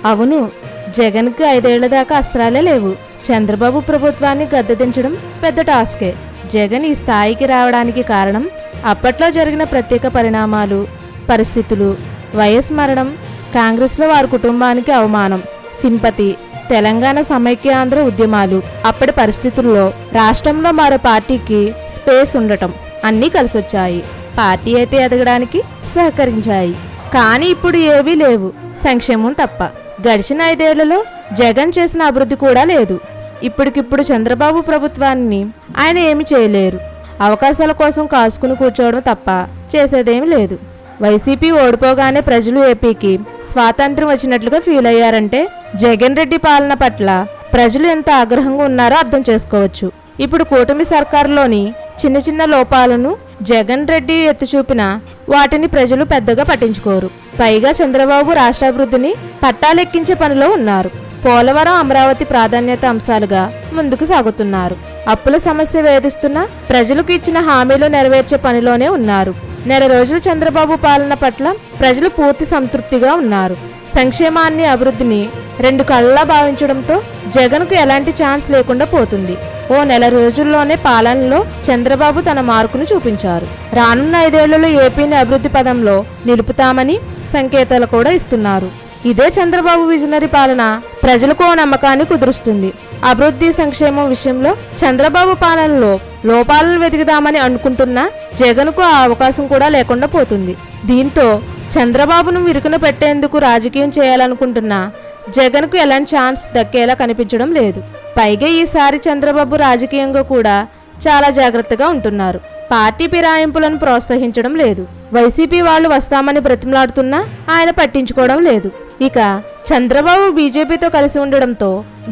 అవును, జగన్కి 5 ఏళ్ల దాకా అస్త్రాలే లేవు. చంద్రబాబు ప్రభుత్వాన్ని గద్దెదించడం పెద్ద టాస్కే. జగన్ ఈ స్థాయికి రావడానికి కారణం అప్పట్లో జరిగిన ప్రత్యేక పరిణామాలు, పరిస్థితులు, వైఎస్ మరణం, కాంగ్రెస్లో వారి కుటుంబానికి అవమానం, సింపతి, తెలంగాణ సమైక్యాంధ్ర ఉద్యమాలు, అప్పటి పరిస్థితుల్లో రాష్ట్రంలో మరో పార్టీకి స్పేస్ ఉండటం అన్నీ కలిసొచ్చాయి. పార్టీ అయితే ఎదగడానికి సహకరించాయి. కానీ ఇప్పుడు ఏవీ లేవు, సంక్షేమం తప్ప. గడిచిన 5 ఏళ్లలో జగన్ చేసిన అభివృద్ధి కూడా లేదు. ఇప్పటికిప్పుడు చంద్రబాబు ప్రభుత్వాన్ని ఆయన ఏమి చేయలేరు. అవకాశాల కోసం కాసుకుని కూర్చోవడం తప్ప చేసేదేమీ లేదు. వైసీపీ ఓడిపోగానే ప్రజలు ఏపీకి స్వాతంత్ర్యం వచ్చినట్లుగా ఫీల్ అయ్యారంటే జగన్ రెడ్డి పాలన పట్ల ప్రజలు ఎంత ఆగ్రహంగా ఉన్నారో అర్థం చేసుకోవచ్చు. ఇప్పుడు కూటమి సర్కారులోని చిన్న చిన్న లోపాలను జగన్ రెడ్డి ఎత్తిచూపిన వాటిని ప్రజలు పెద్దగా పట్టించుకోరు. పైగా చంద్రబాబు రాష్ట్రాభివృద్ధిని పట్టాలెక్కించే పనిలో ఉన్నారు. పోలవరం, అమరావతి ప్రాధాన్యత అంశాలుగా ముందుకు సాగుతున్నారు. అప్పుల సమస్య వేధిస్తున్న ప్రజలకు ఇచ్చిన హామీలు నెరవేర్చే పనిలోనే ఉన్నారు. నెల రోజుల చంద్రబాబు పాలన పట్ల ప్రజలు పూర్తి సంతృప్తిగా ఉన్నారు. సంక్షేమాన్ని, అభివృద్ధిని 2 కళ్ళలా భావించడంతో జగన్కు ఎలాంటి ఛాన్స్ లేకుండా పోతుంది. ఓ నెల రోజుల్లోనే పాలనలో చంద్రబాబు తన మార్కును చూపించారు. రానున్న 5 ఏళ్లలో ఏపీని అభివృద్ధి పదంలో నిలుపుతామని సంకేతాలు కూడా ఇస్తున్నారు. ఇదే చంద్రబాబు విజనరీ పాలన ప్రజలకు ఓ నమ్మకాన్ని కుదురుస్తుంది. అభివృద్ధి, సంక్షేమం విషయంలో చంద్రబాబు పాలనలో లోపాలను వెతికిదామని అనుకుంటున్న జగన్కు ఆ అవకాశం కూడా లేకుండా పోతుంది. దీంతో చంద్రబాబును విరుకున పెట్టేందుకు రాజకీయం చేయాలనుకుంటున్న జగన్కు ఎలాంటి ఛాన్స్ దక్కేలా కనిపించడం లేదు. పైగా ఈసారి చంద్రబాబు రాజకీయంగా కూడా చాలా జాగ్రత్తగా ఉంటున్నారు. పార్టీ ఫిరాయింపులను ప్రోత్సహించడం లేదు. వైసీపీ వాళ్ళు వస్తామని బ్రతిమలాడుతున్నా ఆయన పట్టించుకోవడం లేదు. ఇక చంద్రబాబు బీజేపీతో కలిసి ఉండడంతో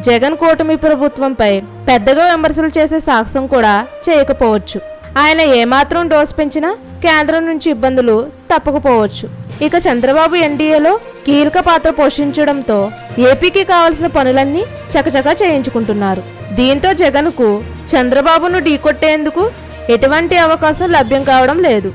జగన్ కూటమి ప్రభుత్వంపై పెద్దగా విమర్శలు చేసే సాహసం కూడా చేయకపోవచ్చు. ఆయన ఏమాత్రం డోస్ పెంచినా కేంద్రం నుంచి ఇబ్బందులు తప్పకపోవచ్చు. ఇక చంద్రబాబు ఎన్డీఏలో కీలక పాత్ర పోషించడంతో ఏపీకి కావాల్సిన పనులన్నీ చకచకా చేయించుకుంటున్నారు. దీంతో జగన్కు చంద్రబాబును ఢీకొట్టేందుకు ఎటువంటి అవకాశం లభ్యం కావడం లేదు.